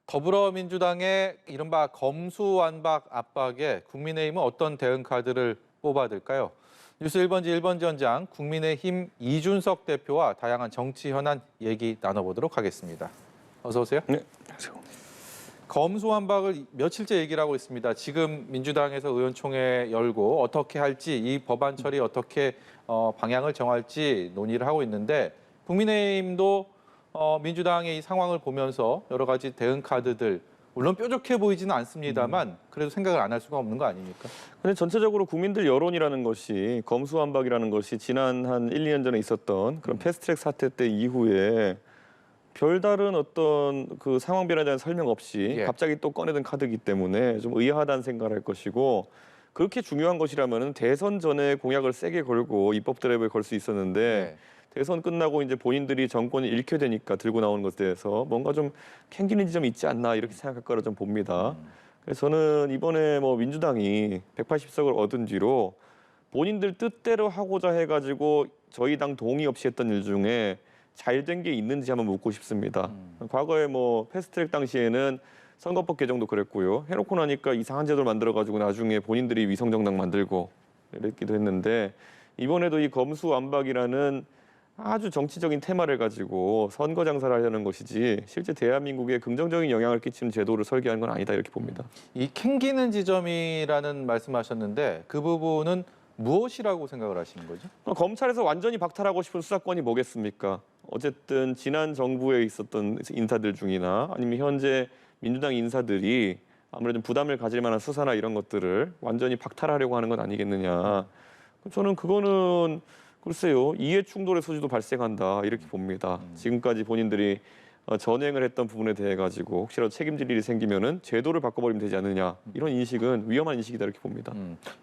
더불어민주당의 이른바 검수완박 압박에 국민의힘은 어떤 대응 카드를 뽑아들까요? 뉴스 1번지 1번지 현장 국민의힘 이준석 대표와 다양한 정치 현안 얘기 나눠보도록 하겠습니다. 어서 오세요. 네, 안녕하세요. 검수완박을 며칠째 얘기를 하고 있습니다. 지금 민주당에서 의원총회 열고 어떻게 할지, 이 법안 처리 어떻게 방향을 정할지 논의를 하고 있는데 국민의힘도 민주당의 이 상황을 보면서 여러 가지 대응 카드들, 물론 뾰족해 보이지는 않습니다만 그래도 생각을 안 할 수가 없는 거 아닙니까? 근데 전체적으로 국민들 여론이라는 것이 검수완박이라는 것이 지난 한 1, 2년 전에 있었던 그런 패스트트랙 사태 때 이후에 별다른 어떤 그 상황 변화에 대한 설명 없이 갑자기 또 꺼내든 카드이기 때문에 좀 의아하다는 생각을 할 것이고, 그렇게 중요한 것이라면 대선 전에 공약을 세게 걸고 입법 드라이브에 걸 수 있었는데 대선 끝나고 이제 본인들이 정권을 잃게 되니까 들고 나오는 것에 대해서 뭔가 좀 캥기는 지점이 있지 않나 이렇게 생각할 거라 좀 봅니다. 그래서 저는 이번에 민주당이 180석을 얻은 뒤로 본인들 뜻대로 하고자 해가지고 저희 당 동의 없이 했던 일 중에 잘 된 게 있는지 한번 묻고 싶습니다. 과거에 패스트트랙 당시에는 선거법 개정도 그랬고요. 해놓고 나니까 이상한 제도를 만들어가지고 나중에 본인들이 위성정당 만들고 이랬기도 했는데, 이번에도 이 검수완박이라는 아주 정치적인 테마를 가지고 선거 장사를 하려는 것이지 실제 대한민국에 긍정적인 영향을 끼치는 제도를 설계한 건 아니다 이렇게 봅니다. 이 캥기는 지점이라는 말씀하셨는데 그 부분은 무엇이라고 생각을 하시는 거죠? 검찰에서 완전히 박탈하고 싶은 수사권이 뭐겠습니까? 어쨌든 지난 정부에 있었던 인사들 중이나 아니면 현재 민주당 인사들이 아무래도 부담을 가질 만한 수사나 이런 것들을 완전히 박탈하려고 하는 건 아니겠느냐. 저는 그거는 글쎄요, 이해 충돌의 소지도 발생한다 이렇게 봅니다. 지금까지 본인들이 전행을 했던 부분에 대해 가지고 혹시라도 책임질 일이 생기면은 제도를 바꿔버리면 되지 않느냐, 이런 인식은 위험한 인식이다 이렇게 봅니다.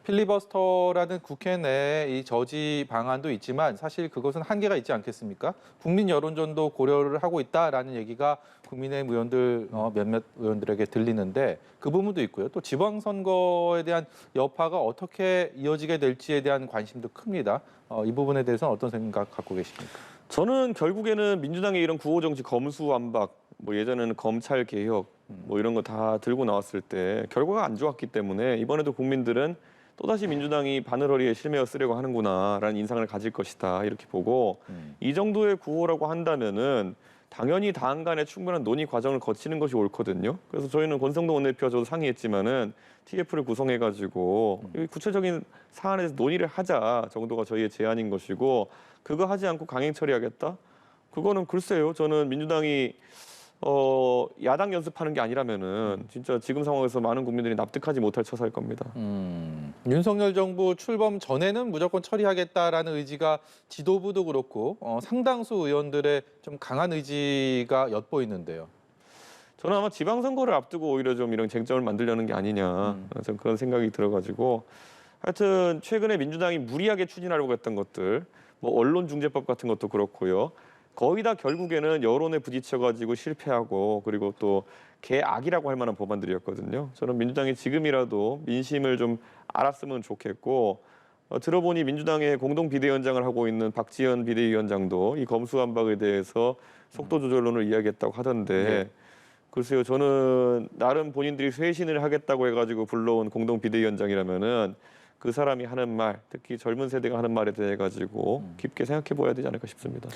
필리버스터라는 국회 내에 이 저지 방안도 있지만 사실 그것은 한계가 있지 않겠습니까? 국민 여론전도 고려를 하고 있다라는 얘기가 국민의힘 의원들 몇몇 의원들에게 들리는데 그 부분도 있고요. 또 지방선거에 대한 여파가 어떻게 이어지게 될지에 대한 관심도 큽니다. 이 부분에 대해서는 어떤 생각 갖고 계십니까? 저는 결국에는 민주당의 이런 구호 정치 검수완박, 예전에는 검찰 개혁, 이런 거 다 들고 나왔을 때 결과가 안 좋았기 때문에 이번에도 국민들은 또다시 민주당이 바늘허리에 실매어 쓰려고 하는구나라는 인상을 가질 것이다 이렇게 보고, 이 정도의 구호라고 한다면은 당연히 당 간에 충분한 논의 과정을 거치는 것이 옳거든요. 그래서 저희는 권성동 원내대표와 저도 상의했지만은 TF를 구성해가지고 구체적인 사안에 대해서 논의를 하자 정도가 저희의 제안인 것이고, 그거 하지 않고 강행 처리하겠다? 그거는 글쎄요. 저는 민주당이 야당 연습하는 게 아니라면은 진짜 지금 상황에서 많은 국민들이 납득하지 못할 처사일 겁니다. 윤석열 정부 출범 전에는 무조건 처리하겠다라는 의지가 지도부도 그렇고 상당수 의원들의 좀 강한 의지가 엿보이는데요. 저는 아마 지방선거를 앞두고 오히려 좀 이런 쟁점을 만들려는 게 아니냐, 좀 그런 생각이 들어가지고, 하여튼 최근에 민주당이 무리하게 추진하려고 했던 것들, 언론중재법 같은 것도 그렇고요. 거의 다 결국에는 여론에 부딪혀가지고 실패하고, 그리고 또 개악이라고 할 만한 법안들이었거든요. 저는 민주당이 지금이라도 민심을 좀 알았으면 좋겠고, 들어보니 민주당의 공동 비대위원장을 하고 있는 박지원 비대위원장도 이 검수완박에 대해서 속도 조절론을 이야기했다고 하던데, 글쎄요, 저는 나름 본인들이 쇄신을 하겠다고 해가지고 불러온 공동 비대위원장이라면은 그 사람이 하는 말, 특히 젊은 세대가 하는 말에 대해 가지고 깊게 생각해 봐야 되지 않을까 싶습니다.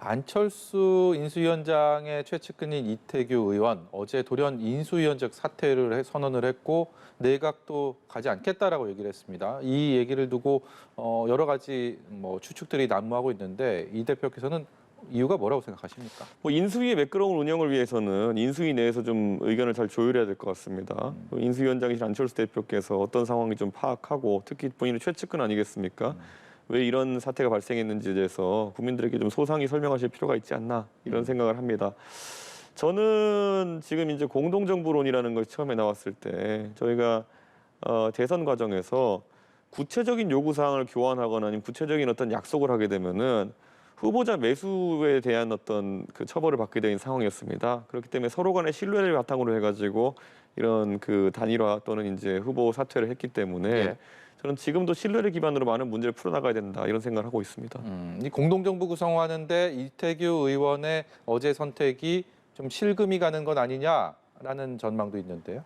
안철수 인수위원장의 최측근인 이태규 의원 어제 돌연 인수위원적 사퇴를 선언을 했고 내각도 가지 않겠다라고 얘기를 했습니다. 이 얘기를 두고 여러 가지 추측들이 난무하고 있는데 이 대표께서는 이유가 뭐라고 생각하십니까? 인수위의 매끄러운 운영을 위해서는 인수위 내에서 좀 의견을 잘 조율해야 될 것 같습니다. 인수위원장이신 안철수 대표께서 어떤 상황이 좀 파악하고, 특히 본인의 최측근 아니겠습니까? 왜 이런 사태가 발생했는지에 대해서 국민들에게 좀 소상히 설명하실 필요가 있지 않나, 이런 생각을 합니다. 저는 지금 이제 공동정부론이라는 것이 처음에 나왔을 때 저희가 대선 과정에서 구체적인 요구사항을 교환하거나 아니면 구체적인 어떤 약속을 하게 되면은 후보자 매수에 대한 어떤 그 처벌을 받게 된 상황이었습니다. 그렇기 때문에 서로 간의 신뢰를 바탕으로 해가지고 이런 그 단일화 또는 이제 후보 사퇴를 했기 때문에 저는 지금도 신뢰를 기반으로 많은 문제를 풀어나가야 된다 이런 생각을 하고 있습니다. 이 공동정부 구성하는데 이태규 의원의 어제 선택이 좀 실금이 가는 건 아니냐, 있다라는 전망도 있는데요.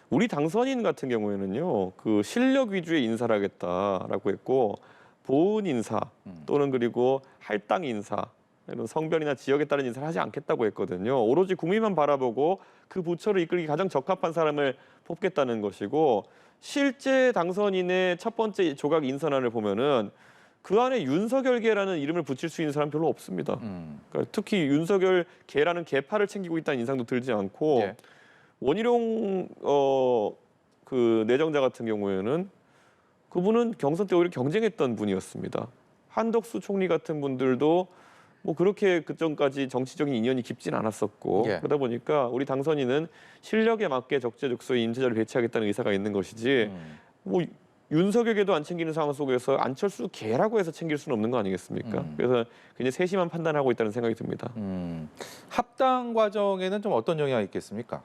우리 당선인 같은 경우에는요, 그 실력 위주의 인사를 하겠다라고 했고, 보은 인사 또는 그리고 할당 인사, 이런 성별이나 지역에 따른 인사를 하지 않겠다고 했거든요. 오로지 국민만 바라보고 그 부처를 이끌기 가장 적합한 사람을 뽑겠다는 것이고, 실제 당선인의 첫 번째 조각 인선안을 보면은 그 안에 윤석열계라는 이름을 붙일 수 있는 사람 별로 없습니다. 그러니까 특히 윤석열계라는 계파를 챙기고 있다는 인상도 들지 않고, 예. 원희룡 그 내정자 같은 경우에는 그분은 경선 때 오히려 경쟁했던 분이었습니다. 한덕수 총리 같은 분들도 뭐 그렇게 그전까지 정치적인 인연이 깊진 않았었고, 예. 그러다 보니까 우리 당선인은 실력에 맞게 적재적소에 임대자를 배치하겠다는 의사가 있는 것이지 뭐 윤석열계도 안 챙기는 상황 속에서 안철수 개라고 해서 챙길 수는 없는 거 아니겠습니까? 그래서 굉장히 세심한 판단하고 있다는 생각이 듭니다. 합당 과정에는 좀 어떤 영향이 있겠습니까?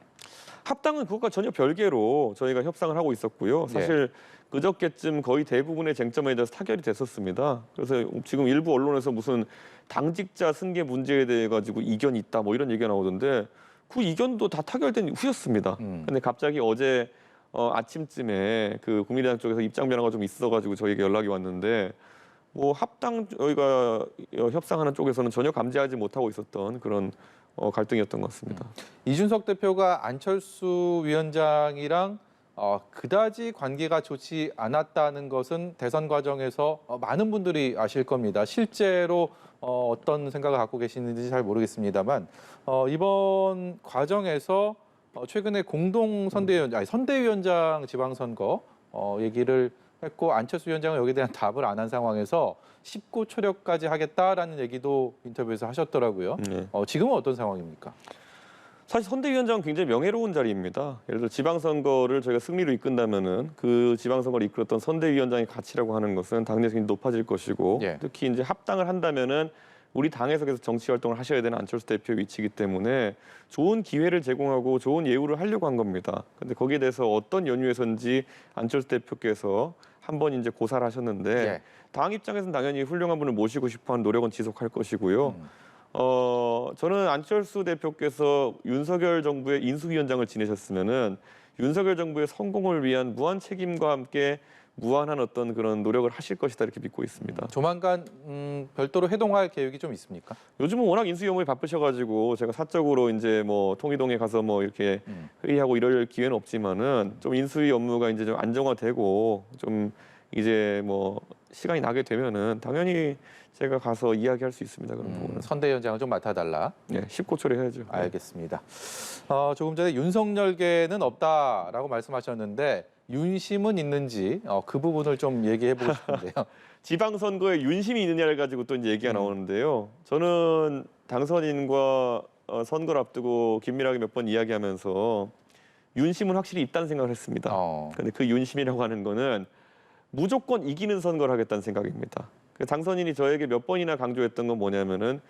합당은 그것과 전혀 별개로 저희가 협상을 하고 있었고요. 사실 그저께쯤 거의 대부분의 쟁점에 대해서 타결이 됐었습니다. 그래서 지금 일부 언론에서 무슨 당직자 승계 문제에 대해 가지고 이견이 있다 뭐 이런 얘기가 나오던데 그 이견도 다 타결된 후였습니다. 근데 갑자기 어제 아침쯤에 그 국민의당 쪽에서 입장 변화가 좀 있어가지고 저희에게 연락이 왔는데 뭐 합당 저희가 협상하는 쪽에서는 전혀 감지하지 못하고 있었던 그런 갈등이었던 것 같습니다. 이준석 대표가 안철수 위원장이랑 그다지 관계가 좋지 않았다는 것은 대선 과정에서 많은 분들이 아실 겁니다. 실제로 어떤 생각을 갖고 계시는지 잘 모르겠습니다만 이번 과정에서 최근에 공동 선대위원장 지방선거 얘기를 했고 안철수 위원장은 여기에 대한 답을 안 한 상황에서 19초력까지 하겠다라는 얘기도 인터뷰에서 하셨더라고요. 지금은 어떤 상황입니까? 사실 선대위원장은 굉장히 명예로운 자리입니다. 예를 들어 지방선거를 저희가 승리로 이끈다면은 그 지방선거를 이끌었던 선대위원장의 가치라고 하는 것은 당연히 굉장히 높아질 것이고 특히 이제 합당을 한다면은 우리 당에서 계속 정치 활동을 하셔야 되는 안철수 대표 위치이기 때문에 좋은 기회를 제공하고 좋은 예우를 하려고 한 겁니다. 근데 거기에 대해서 어떤 연유에서인지 안철수 대표께서 한번 이제 고사를 하셨는데 당 입장에서는 당연히 훌륭한 분을 모시고 싶어하는 노력은 지속할 것이고요. 저는 안철수 대표께서 윤석열 정부의 인수위원장을 지내셨으면은 윤석열 정부의 성공을 위한 무한 책임과 함께 무한한 어떤 그런 노력을 하실 것이다 이렇게 믿고 있습니다. 조만간 별도로 회동할 계획이 좀 있습니까? 요즘은 워낙 인수위 업무에 바쁘셔가지고 제가 사적으로 이제 뭐 통이동에 가서 뭐 이렇게 회의하고 이럴 기회는 없지만은 좀 인수위 업무가 이제 좀 안정화되고 좀 이제 뭐 시간이 나게 되면은 당연히 제가 가서 이야기할 수 있습니다. 그런 부분은. 선대위원장을 좀 맡아달라. 네, 19초를 해야죠. 알겠습니다. 조금 전에 윤석열계는 없다라고 말씀하셨는데 윤심은 있는지 그 부분을 좀 얘기해 보고 싶은데요. 지방선거에 윤심이 있느냐를 가지고 또 이제 얘기가 나오는데요. 저는 당선인과 선거를 앞두고 긴밀하게 몇 번 이야기하면서 윤심은 확실히 있다는 생각을 했습니다. 근데 그 윤심이라고 하는 거는 무조건 이기는 선거를 하겠다는 생각입니다. 당선인이 저에게 몇 번이나 강조했던 건 뭐냐면은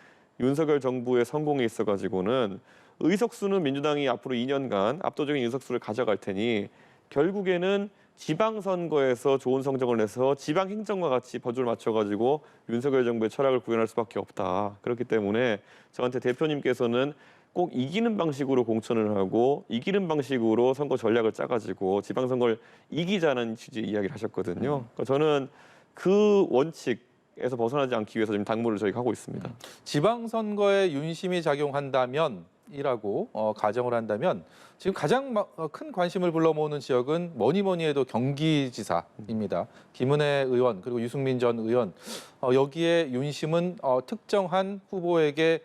윤석열 정부의 성공에 있어 가지고는 의석수는 민주당이 앞으로 2년간 압도적인 의석수를 가져갈 테니 결국에는 지방선거에서 좋은 성적을 내서 지방행정과 같이 버주를 맞춰가지고 윤석열 정부의 철학을 구현할 수밖에 없다. 그렇기 때문에 저한테 대표님께서는 꼭 이기는 방식으로 공천을 하고 이기는 방식으로 선거 전략을 짜가지고 지방선거를 이기자는 취지의 이야기를 하셨거든요. 그러니까 저는 그 원칙에서 벗어나지 않기 위해서 지금 당무를 저희가 하고 있습니다. 지방선거에 윤심이 작용한다면이라고 가정을 한다면 지금 가장 큰 관심을 불러모으는 지역은 뭐니 해도 경기지사입니다. 김은혜 의원 그리고 유승민 전 의원 여기에 윤심은 특정한 후보에게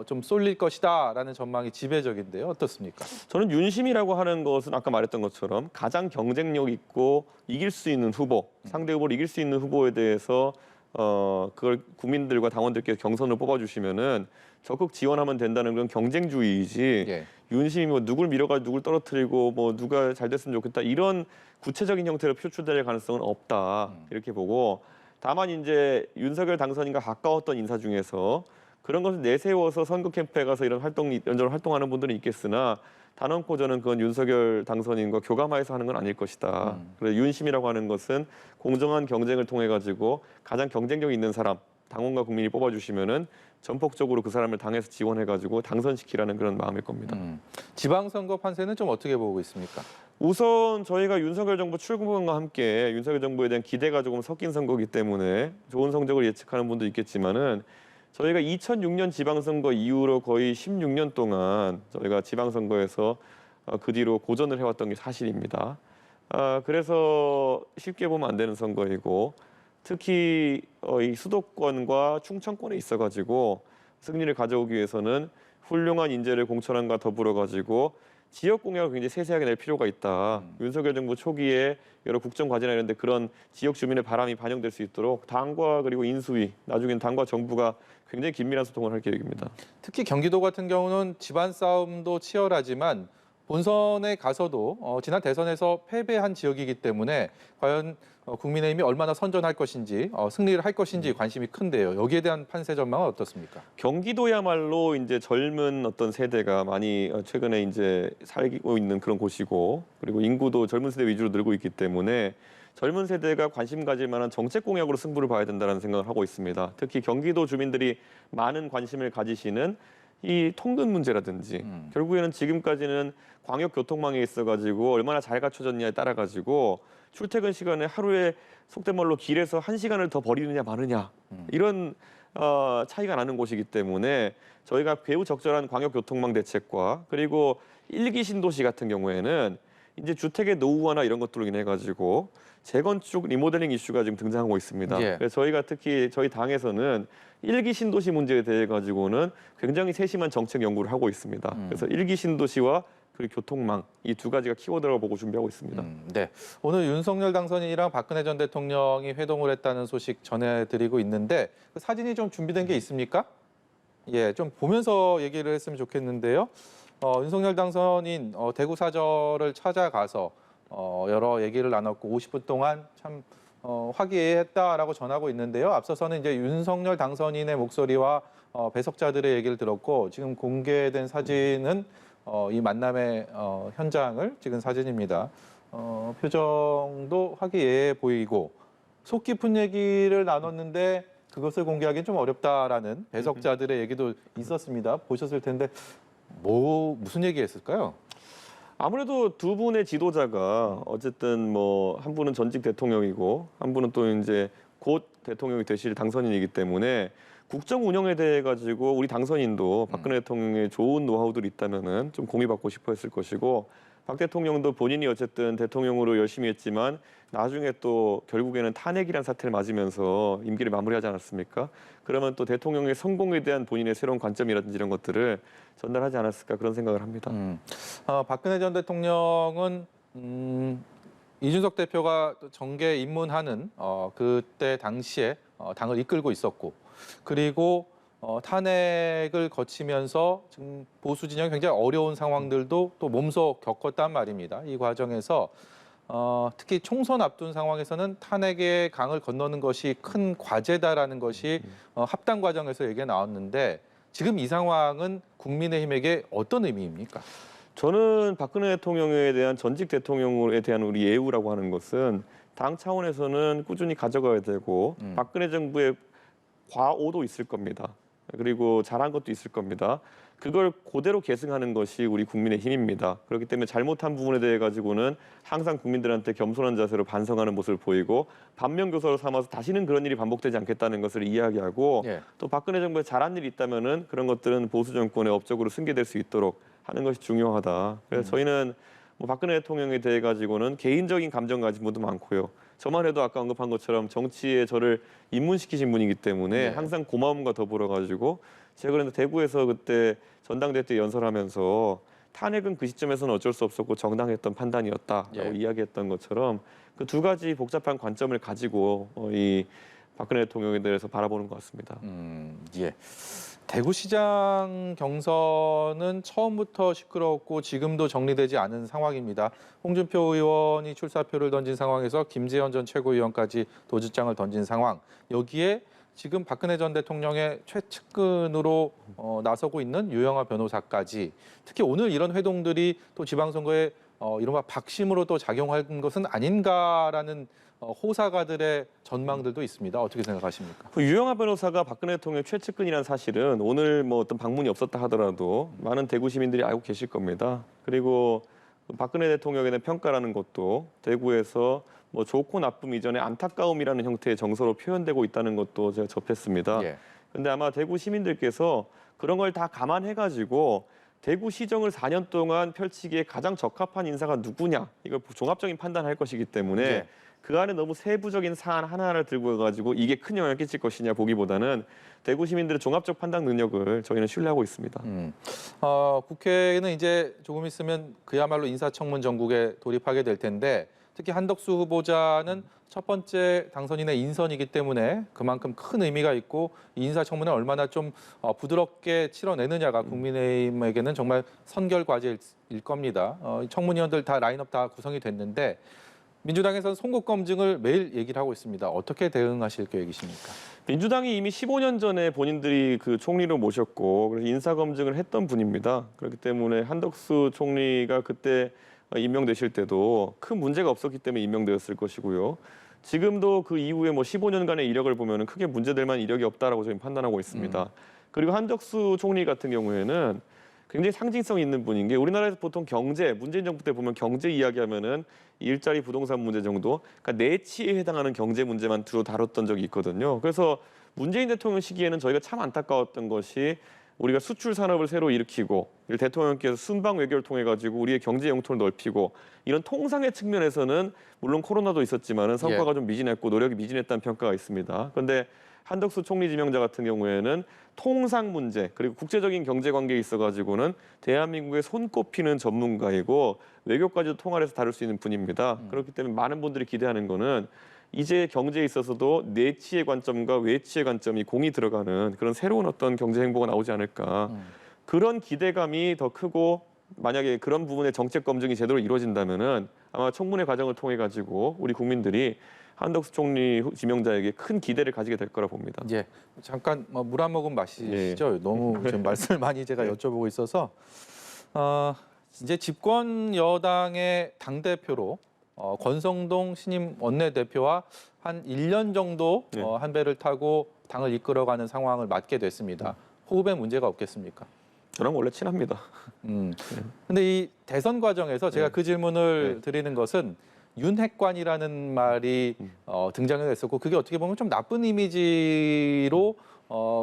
좀 쏠릴 것이다라는 전망이 지배적인데요. 어떻습니까? 저는 윤심이라고 하는 것은 아까 말했던 것처럼 가장 경쟁력 있고 이길 수 있는 후보, 상대 후보를 이길 수 있는 후보에 대해서 그걸 국민들과 당원들께서 경선을 뽑아주시면은 적극 지원하면 된다는 그런 경쟁주의이지 윤심이 뭐 누굴 밀어가지고 누굴 떨어뜨리고 뭐 누가 잘 됐으면 좋겠다 이런 구체적인 형태로 표출될 가능성은 없다 이렇게 보고 다만 이제 윤석열 당선인과 가까웠던 인사 중에서 그런 것을 내세워서 선거 캠프에 가서 이런저런 활동하는 분들은 있겠으나 단언코 저는 그건 윤석열 당선인과 교감하에서 하는 건 아닐 것이다. 그래서 윤심이라고 하는 것은 공정한 경쟁을 통해 가지고 가장 경쟁력 있는 사람 당원과 국민이 뽑아주시면은 전폭적으로 그 사람을 당에서 지원해가지고 당선시키라는 그런 마음일 겁니다. 지방선거 판세는 좀 어떻게 보고 있습니까? 우선 저희가 윤석열 정부 출범과 함께 윤석열 정부에 대한 기대가 조금 섞인 선거이기 때문에 좋은 성적을 예측하는 분도 있겠지만은 저희가 2006년 지방선거 이후로 거의 16년 동안 저희가 지방선거에서 그 뒤로 고전을 해왔던 게 사실입니다. 그래서 쉽게 보면 안 되는 선거이고 특히 이 수도권과 충청권에 있어가지고 승리를 가져오기 위해서는 훌륭한 인재를 공천함과 더불어 가지고 지역 공약을 굉장히 세세하게 낼 필요가 있다. 윤석열 정부 초기에 여러 국정 과제나 이런 데 그런 지역 주민의 바람이 반영될 수 있도록 당과 그리고 인수위, 나중엔 당과 정부가 굉장히 긴밀한 소통을 할 계획입니다. 특히 경기도 같은 경우는 집안 싸움도 치열하지만 본선에 가서도 지난 대선에서 패배한 지역이기 때문에 과연 국민의힘이 얼마나 선전할 것인지 승리를 할 것인지 관심이 큰데요. 여기에 대한 판세 전망은 어떻습니까? 경기도야말로 이제 젊은 어떤 세대가 많이 최근에 이제 살고 있는 그런 곳이고 그리고 인구도 젊은 세대 위주로 늘고 있기 때문에 젊은 세대가 관심 가질 만한 정책 공약으로 승부를 봐야 된다는 생각을 하고 있습니다. 특히 경기도 주민들이 많은 관심을 가지시는 이 통근 문제라든지 결국에는 지금까지는 광역 교통망에 있어가지고 얼마나 잘 갖춰졌냐에 따라 가지고 출퇴근 시간에 하루에 속된 말로 길에서 1시간을 더 버리느냐 마느냐 이런 차이가 나는 곳이기 때문에 저희가 매우 적절한 광역 교통망 대책과 그리고 일기 신도시 같은 경우에는 이제 주택의 노후화나 이런 것들로 인해 가지고 재건축 리모델링 이슈가 지금 등장하고 있습니다. 예. 그래서 저희가 특히 저희 당에서는 일기 신도시 문제에 대해 가지고는 굉장히 세심한 정책 연구를 하고 있습니다. 그래서 일기 신도시와 그리고 교통망 이 두 가지가 키워드라고 보고 준비하고 있습니다. 네, 오늘 윤석열 당선인이랑 박근혜 전 대통령이 회동을 했다는 소식 전해드리고 있는데 그 사진이 좀 준비된 게 있습니까? 예, 좀 보면서 얘기를 했으면 좋겠는데요. 윤석열 당선인 대구 사저를 찾아가서 여러 얘기를 나눴고 50분 동안 참 화기애애했다라고 전하고 있는데요. 앞서서는 이제 윤석열 당선인의 목소리와 배석자들의 얘기를 들었고 지금 공개된 사진은 이 만남의 현장을 찍은 사진입니다. 표정도 화기애애 보이고 속 깊은 얘기를 나눴는데 그것을 공개하기는 좀 어렵다라는 배석자들의 얘기도 있었습니다. 보셨을 텐데 무슨 얘기했을까요? 아무래도 두 분의 지도자가 어쨌든 뭐 한 분은 전직 대통령이고 한 분은 또 이제 곧 대통령이 되실 당선인이기 때문에 국정 운영에 대해 가지고 우리 당선인도 박근혜 대통령의 좋은 노하우들이 있다면은 좀 공유받고 싶어 했을 것이고 박 대통령도 본인이 어쨌든 대통령으로 열심히 했지만 나중에 또 결국에는 탄핵이란 사태를 맞으면서 임기를 마무리하지 않았습니까? 그러면 또 대통령의 성공에 대한 본인의 새로운 관점이라든지 이런 것들을 전달하지 않았을까 그런 생각을 합니다. 박근혜 전 대통령은 이준석 대표가 정계 입문하는 그때 당시에 당을 이끌고 있었고 그리고 탄핵을 거치면서 지금 보수 진영이 굉장히 어려운 상황들도 또 몸소 겪었단 말입니다. 이 과정에서 특히 총선 앞둔 상황에서는 탄핵의 강을 건너는 것이 큰 과제다라는 것이 합당 과정에서 얘기가 나왔는데 지금 이 상황은 국민의힘에게 어떤 의미입니까? 저는 박근혜 대통령에 대한 전직 대통령에 대한 우리 예우라고 하는 것은 당 차원에서는 꾸준히 가져가야 되고 박근혜 정부의 과오도 있을 겁니다. 그리고 잘한 것도 있을 겁니다. 그걸 그대로 계승하는 것이 우리 국민의 힘입니다. 그렇기 때문에 잘못한 부분에 대해 가지고는 항상 국민들한테 겸손한 자세로 반성하는 모습을 보이고 반면교사로 삼아서 다시는 그런 일이 반복되지 않겠다는 것을 이야기하고 예. 또 박근혜 정부에 잘한 일이 있다면은 그런 것들은 보수 정권의 업적으로 승계될 수 있도록 하는 것이 중요하다. 그래서 저희는 뭐 박근혜 대통령에 대해 가지고는 개인적인 감정 가진 분도 많고요. 저만 해도 아까 언급한 것처럼 정치에 저를 입문시키신 분이기 때문에 네. 항상 고마움과 더불어 가지고 제가 그런데 대구에서 그때 전당대회 때 연설하면서 탄핵은 그 시점에서는 어쩔 수 없었고 정당했던 판단이었다라고 예. 이야기했던 것처럼 그 두 가지 복잡한 관점을 가지고 이 박근혜 대통령에 대해서 바라보는 것 같습니다. 예. 대구시장 경선은 처음부터 시끄러웠고 지금도 정리되지 않은 상황입니다. 홍준표 의원이 출사표를 던진 상황에서 김재현 전 최고위원까지 도주장을 던진 상황. 여기에 지금 박근혜 전 대통령의 최측근으로 나서고 있는 유영하 변호사까지 특히 오늘 이런 회동들이 또 지방선거에 이른바 박심으로 또 작용한 것은 아닌가라는 호사가들의 전망들도 있습니다. 어떻게 생각하십니까? 그 유영하 변호사가 박근혜 대통령 최측근이라는 사실은 오늘 뭐 어떤 방문이 없었다 하더라도 많은 대구 시민들이 알고 계실 겁니다. 그리고 박근혜 대통령에 대한 평가라는 것도 대구에서 뭐 좋고 나쁨 이전에 안타까움이라는 형태의 정서로 표현되고 있다는 것도 제가 접했습니다. 예. 근데 아마 대구 시민들께서 그런 걸 다 감안해가지고 대구 시정을 4년 동안 펼치기에 가장 적합한 인사가 누구냐 이걸 종합적인 판단할 것이기 때문에 예. 그 안에 너무 세부적인 사안 하나하나를 들고 가지고 이게 큰 영향을 끼칠 것이냐 보기보다는 대구 시민들의 종합적 판단 능력을 저희는 신뢰하고 있습니다. 국회는 이제 조금 있으면 그야말로 인사청문 전국에 돌입하게 될 텐데 특히 한덕수 후보자는 첫 번째 당선인의 인선이기 때문에 그만큼 큰 의미가 있고 이 인사청문을 얼마나 좀 부드럽게 치러내느냐가 국민의힘에게는 정말 선결 과제일 겁니다. 청문위원들 다 라인업 다 구성이 됐는데 민주당에서는 송국 검증을 매일 얘기를 하고 있습니다. 어떻게 대응하실 계획이십니까? 민주당이 이미 15년 전에 본인들이 그 총리로 모셨고 그래서 인사 검증을 했던 분입니다. 그렇기 때문에 한덕수 총리가 그때 임명되실 때도 큰 문제가 없었기 때문에 임명되었을 것이고요. 지금도 그 이후에 뭐 15년간의 이력을 보면 크게 문제될 만한 이력이 없다라고 저희는 판단하고 있습니다. 그리고 한덕수 총리 같은 경우에는 굉장히 상징성 있는 분인 게 우리나라에서 보통 경제, 문재인 정부 때 보면 경제 이야기하면은 일자리 부동산 문제 정도, 그러니까 내치에 해당하는 경제 문제만 주로 다뤘던 적이 있거든요. 그래서 문재인 대통령 시기에는 저희가 참 안타까웠던 것이 우리가 수출 산업을 새로 일으키고 대통령께서 순방 외교를 통해 가지고 우리의 경제 영토를 넓히고 이런 통상의 측면에서는 물론 코로나도 있었지만은 성과가 좀 미진했고 노력이 미진했다는 평가가 있습니다. 그런데 한덕수 총리 지명자 같은 경우에는 통상 문제 그리고 국제적인 경제 관계에 있어 가지고는 대한민국의 손꼽히는 전문가이고 외교까지도 통할해서 다룰 수 있는 분입니다. 그렇기 때문에 많은 분들이 기대하는 거는 이제 경제에 있어서도 내치의 관점과 외치의 관점이 공이 들어가는 그런 새로운 어떤 경제 행보가 나오지 않을까. 그런 기대감이 더 크고 만약에 그런 부분의 정책 검증이 제대로 이루어진다면은 아마 청문회 과정을 통해 가지고 우리 국민들이 한덕수 총리 지명자에게 큰 기대를 가지게 될 거라 봅니다. 예, 잠깐 물 한 모금 마시죠. 너무 지금 말씀을 많이 제가 여쭤보고 있어서 이제 집권 여당의 당 대표로 권성동 신임 원내대표와 한 1년 정도 한 배를 타고 당을 이끌어가는 상황을 맞게 됐습니다. 호흡에 문제가 없겠습니까? 저랑 원래 친합니다. 근데 이 대선 과정에서 제가 그 질문을 드리는 것은 윤핵관이라는 말이 등장을 했었고 그게 어떻게 보면 좀 나쁜 이미지로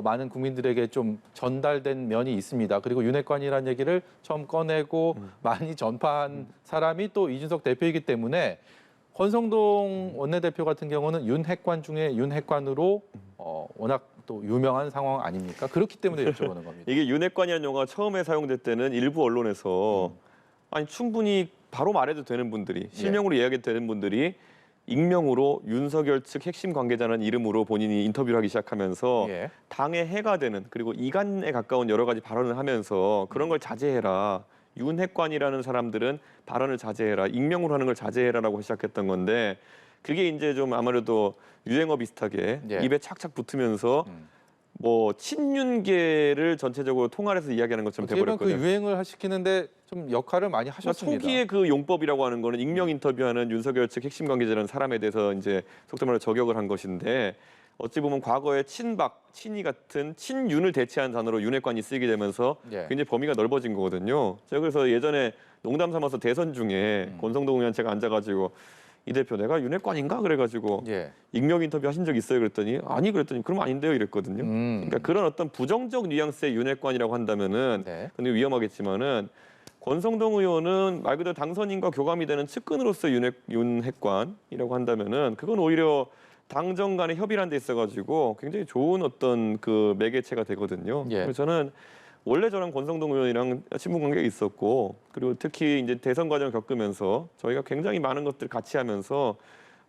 많은 국민들에게 좀 전달된 면이 있습니다. 그리고 윤핵관이라는 얘기를 처음 꺼내고 많이 전파한 사람이 또 이준석 대표이기 때문에 권성동 원내대표 같은 경우는 윤핵관 중에 윤핵관으로 워낙 또 유명한 상황 아닙니까? 그렇기 때문에 여쭤보는 겁니다. 이게 윤핵관이라는 용어가 처음에 사용될 때는 일부 언론에서 아니 충분히 바로 말해도 되는 분들이 실명으로 이야기해도 되는 분들이 익명으로 윤석열 측 핵심 관계자라는 이름으로 본인이 인터뷰를 하기 시작하면서 당에 해가 되는 그리고 이간에 가까운 여러 가지 발언을 하면서 그런 걸 자제해라. 윤핵관이라는 사람들은 발언을 자제해라. 익명으로 하는 걸 자제해라라고 시작했던 건데 그게 이제 좀 아무래도 유행어 비슷하게 입에 착착 붙으면서 뭐 친윤계를 전체적으로 통할해서 이이야기하는 것처럼 돼버렸거든요. 그 유행을 시키는데 좀 역할을 많이 하셨습니다. 초기에 그 용법이라고 하는 거는 익명 인터뷰하는 윤석열 측 핵심 관계자라는 사람에 대해서 이제 속된 말로 저격을 한 것인데 어찌 보면 과거에 친박, 친이 같은 친윤을 대체한 단어로 윤핵관이 쓰이게 되면서 굉장히 범위가 넓어진 거거든요. 제가 그래서 예전에 농담 삼아서 대선 중에 권성동 의원 제가 앉아가지고 이 대표 내가 윤핵관인가 그래가지고 익명 인터뷰 하신 적 있어요 그랬더니 아니 그랬더니 그럼 아닌데요 이랬거든요. 그러니까 그런 어떤 부정적 뉘앙스의 윤핵관이라고 한다면은 근데 위험하겠지만은 권성동 의원은 말 그대로 당선인과 교감이 되는 측근으로서 윤핵관이라고 한다면은 그건 오히려 당정 간의 협의라는 데 있어가지고 굉장히 좋은 어떤 그 매개체가 되거든요. 그래서 저는 원래 저랑 권성동 의원이랑 친분 관계가 있었고 그리고 특히 이제 대선 과정을 겪으면서 저희가 굉장히 많은 것들 같이 하면서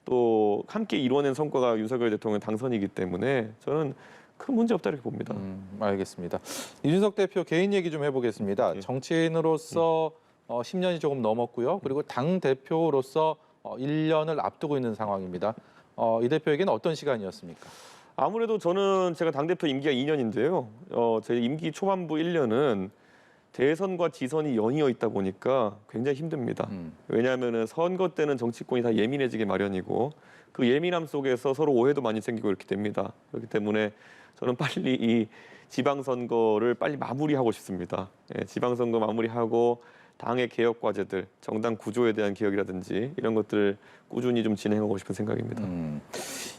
또 함께 이뤄낸 성과가 윤석열 대통령 당선이기 때문에 저는 큰 문제 없다 이렇게 봅니다. 알겠습니다. 이준석 대표 개인 얘기 좀 해보겠습니다. 정치인으로서 10년이 조금 넘었고요. 그리고 당 대표로서 1년을 앞두고 있는 상황입니다. 이 대표에게는 어떤 시간이었습니까? 아무래도 저는 제가 당대표 임기가 2년인데요. 제 임기 초반부 1년은 대선과 지선이 연이어 있다 보니까 굉장히 힘듭니다. 왜냐하면 선거 때는 정치권이 다 예민해지게 마련이고 그 예민함 속에서 서로 오해도 많이 생기고 이렇게 됩니다. 그렇기 때문에 저는 빨리 이 지방선거를 빨리 마무리하고 싶습니다. 예, 지방선거 마무리하고 당의 개혁 과제들, 정당 구조에 대한 개혁이라든지 이런 것들을 꾸준히 좀 진행하고 싶은 생각입니다.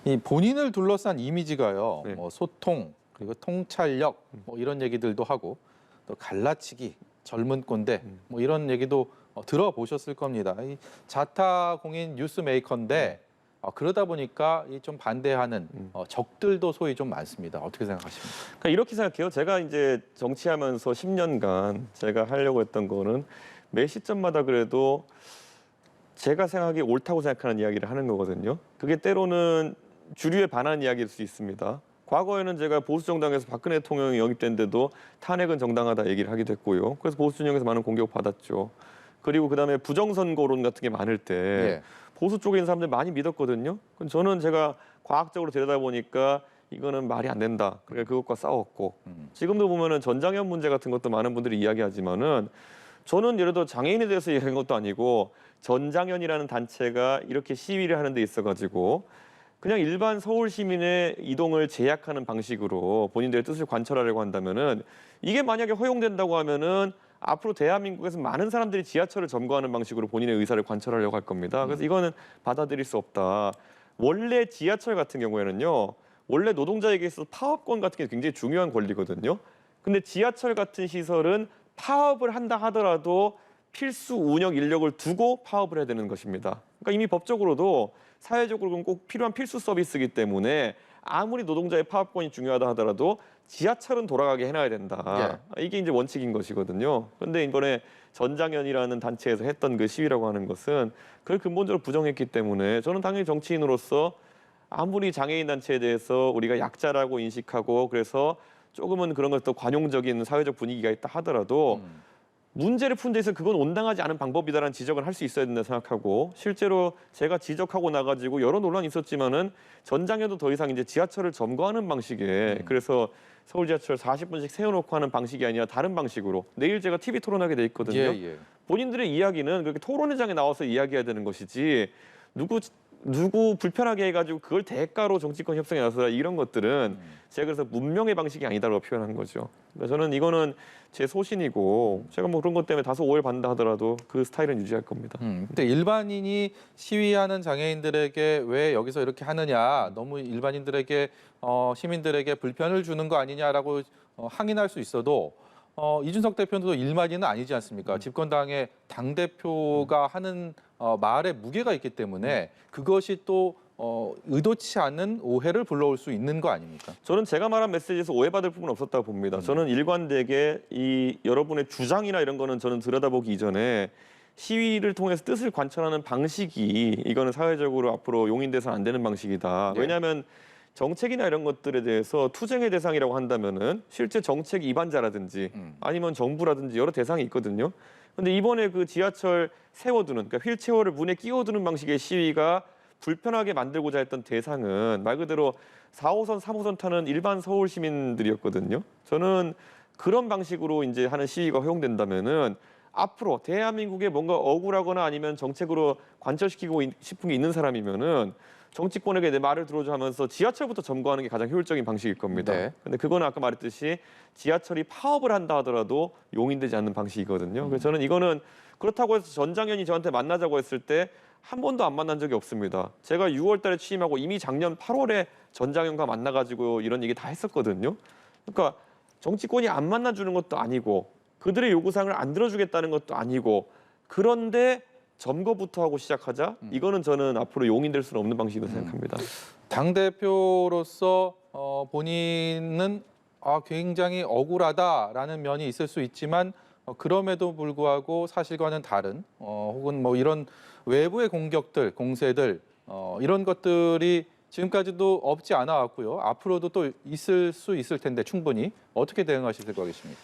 이 본인을 둘러싼 이미지가요. 네. 뭐 소통 그리고 통찰력 뭐 이런 얘기들도 하고 또 갈라치기, 젊은 꼰대 뭐 이런 얘기도 들어보셨을 겁니다. 이 자타공인 뉴스메이커인데 그러다 보니까 이 좀 반대하는 적들도 소위 좀 많습니다. 어떻게 생각하십니까? 그러니까 이렇게 생각해요. 제가 이제 정치하면서 10년간 제가 하려고 했던 거는 매 시점마다 그래도 제가 생각하기에 옳다고 생각하는 이야기를 하는 거거든요. 그게 때로는 주류에 반하는 이야기일 수 있습니다. 과거에는 제가 보수정당에서 박근혜 대통령이 영입된데도 탄핵은 정당하다 얘기를 하기도 했고요. 그래서 보수 진영에서 많은 공격 받았죠. 그리고 그다음에 부정선거론 같은 게 많을 때 예. 보수 쪽에 있는 사람들 많이 믿었거든요. 저는 제가 과학적으로 들여다보니까 이거는 말이 안 된다. 그러니까 그것과 싸웠고 지금도 보면은 전장현 문제 같은 것도 많은 분들이 이야기하지만은 저는 예를 들어 장애인에 대해서 얘기한 것도 아니고 전장현이라는 단체가 이렇게 시위를 하는 데 있어가지고 그냥 일반 서울 시민의 이동을 제약하는 방식으로 본인들의 뜻을 관철하려고 한다면은 이게 만약에 허용된다고 하면은 앞으로 대한민국에서 많은 사람들이 지하철을 점거하는 방식으로 본인의 의사를 관철하려고 할 겁니다. 그래서 이거는 받아들일 수 없다. 원래 지하철 같은 경우에는요. 원래 노동자에게 있어서 파업권 같은 게 굉장히 중요한 권리거든요. 근데 지하철 같은 시설은 파업을 한다 하더라도 필수 운영 인력을 두고 파업을 해야 되는 것입니다. 그러니까 이미 법적으로도 사회적으로는 꼭 필요한 필수 서비스이기 때문에 아무리 노동자의 파업권이 중요하다 하더라도 지하철은 돌아가게 해놔야 된다. 이게 이제 원칙인 것이거든요. 그런데 이번에 전장현이라는 단체에서 했던 그 시위라고 하는 것은 그걸 근본적으로 부정했기 때문에 저는 당연히 정치인으로서 아무리 장애인 단체에 대해서 우리가 약자라고 인식하고 그래서 조금은 그런 것도 관용적인 사회적 분위기가 있다 하더라도 문제를 푼 데 있어서 그건 온당하지 않은 방법이다라는 지적을 할 수 있어야 된다 생각하고 실제로 제가 지적하고 나가지고 여러 논란이 있었지만은 전장에도 더 이상 이제 지하철을 점거하는 방식에 그래서 서울 지하철 40분씩 세워놓고 하는 방식이 아니라 다른 방식으로 내일 제가 TV 토론하게 돼 있거든요. 예. 본인들의 이야기는 그렇게 토론회장에 나와서 이야기해야 되는 것이지 누구 불편하게 해가지고 그걸 대가로 정치권 협상에 나서라 이런 것들은 제가 그래서 문명의 방식이 아니다라고 표현한 거죠. 그러니까 저는 이거는 제 소신이고 제가 뭐 그런 것 때문에 다소 오해를 받는다 하더라도 그 스타일은 유지할 겁니다. 근데 일반인이 시위하는 장애인들에게 왜 여기서 이렇게 하느냐, 너무 일반인들에게 시민들에게 불편을 주는 거 아니냐라고 항의할 수 있어도 이준석 대표도 일반인은 아니지 않습니까? 집권당의 당 대표가 하는 말에 무게가 있기 때문에 그것이 또 의도치 않은 오해를 불러올 수 있는 거 아닙니까? 저는 제가 말한 메시지에서 오해받을 부분은 없었다고 봅니다. 저는 일관되게 이 여러분의 주장이나 이런 거는 저는 들여다보기 이전에 시위를 통해서 뜻을 관철하는 방식이 이거는 사회적으로 앞으로 용인돼서는 안 되는 방식이다. 네. 왜냐하면 정책이나 이런 것들에 대해서 투쟁의 대상이라고 한다면은 실제 정책 위반자라든지 아니면 정부라든지 여러 대상이 있거든요. 근데 이번에 그 지하철 세워두는 그러니까 휠체어를 문에 끼워두는 방식의 시위가 불편하게 만들고자 했던 대상은 말 그대로 4호선, 3호선 타는 일반 서울 시민들이었거든요. 저는 그런 방식으로 이제 하는 시위가 허용된다면은 앞으로 대한민국에 뭔가 억울하거나 아니면 정책으로 관철시키고 싶은 게 있는 사람이면은 정치권에게 내 말을 들어줘 하면서 지하철부터 점거하는 게 가장 효율적인 방식일 겁니다. 네. 근데 그거는 아까 말했듯이 지하철이 파업을 한다 하더라도 용인되지 않는 방식이거든요. 그래서 저는 이거는 그렇다고 해서 전장현이 저한테 만나자고 했을 때 한 번도 안 만난 적이 없습니다. 제가 6월 달에 취임하고 이미 작년 8월에 전장현과 만나가지고 이런 얘기 다 했었거든요. 그러니까 정치권이 안 만나주는 것도 아니고 그들의 요구사항을 안 들어주겠다는 것도 아니고 그런데 점거부터 하고 시작하자? 이거는 저는 앞으로 용인될 수는 없는 방식이라고 생각합니다. 당 대표로서 본인은 굉장히 억울하다라는 면이 있을 수 있지만 그럼에도 불구하고 사실과는 다른 혹은 뭐 이런 외부의 공격들, 공세들 이런 것들이 지금까지도 없지 않아 왔고요. 앞으로도 또 있을 수 있을 텐데 충분히 어떻게 대응하실 생각이십니까?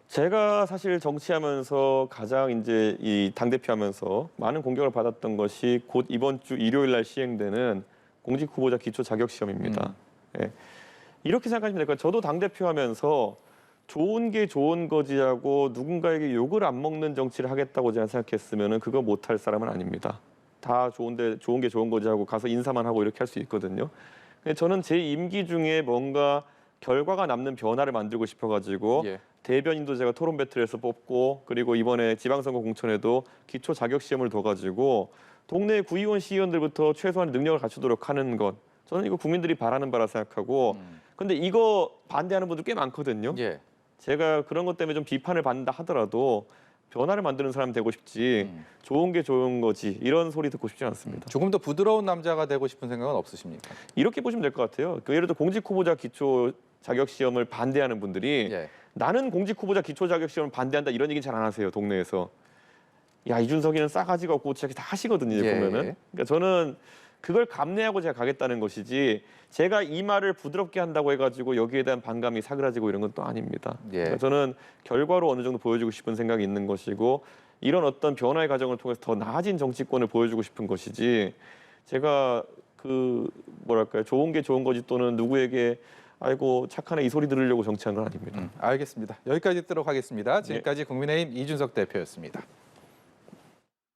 제가 사실 정치하면서 가장 이제 이 당대표하면서 많은 공격을 받았던 것이 곧 이번 주 일요일 날 시행되는 공직 후보자 기초 자격 시험입니다. 예. 이렇게 생각하시면 될 거예요. 저도 당대표하면서 좋은 게 좋은 거지하고 누군가에게 욕을 안 먹는 정치를 하겠다고 제가 생각했으면은 그거 못할 사람은 아닙니다. 다 좋은데 좋은 게 좋은 거지하고 가서 인사만 하고 이렇게 할 수 있거든요. 근데 저는 제 임기 중에 뭔가 결과가 남는 변화를 만들고 싶어가지고 예. 대변인도 제가 토론 배틀에서 뽑고 그리고 이번에 지방선거 공천에도 기초 자격 시험을 둬가지고 동네 구의원 시의원들부터 최소한 능력을 갖추도록 하는 것 저는 이거 국민들이 바라는 바라 생각하고 근데 이거 반대하는 분들 꽤 많거든요. 예. 제가 그런 것 때문에 좀 비판을 받는다 하더라도 변화를 만드는 사람 되고 싶지 좋은 게 좋은 거지 이런 소리 듣고 싶지 않습니다. 조금 더 부드러운 남자가 되고 싶은 생각은 없으십니까? 이렇게 보시면 될 것 같아요. 그 예를 들어 공직 후보자 기초 자격 시험을 반대하는 분들이 예. 나는 공직 후보자 기초 자격 시험을 반대한다 이런 얘기 잘 안 하세요 동네에서. 야 이준석이는 싸가지가 없고 저렇게 다 하시거든요 예. 보면은. 그러니까 저는 그걸 감내하고 제가 가겠다는 것이지 제가 이 말을 부드럽게 한다고 해가지고 여기에 대한 반감이 사그라지고 이런 건 또 아닙니다. 예. 그러니까 저는 결과로 어느 정도 보여주고 싶은 생각이 있는 것이고 이런 어떤 변화의 과정을 통해서 더 나아진 정치권을 보여주고 싶은 것이지 제가 그 뭐랄까요 좋은 게 좋은 거지 또는 누구에게 아이고 착하네 이 소리 들으려고 정치한 건 아닙니다. 알겠습니다. 여기까지 듣도록 하겠습니다. 지금까지 국민의힘 이준석 대표였습니다.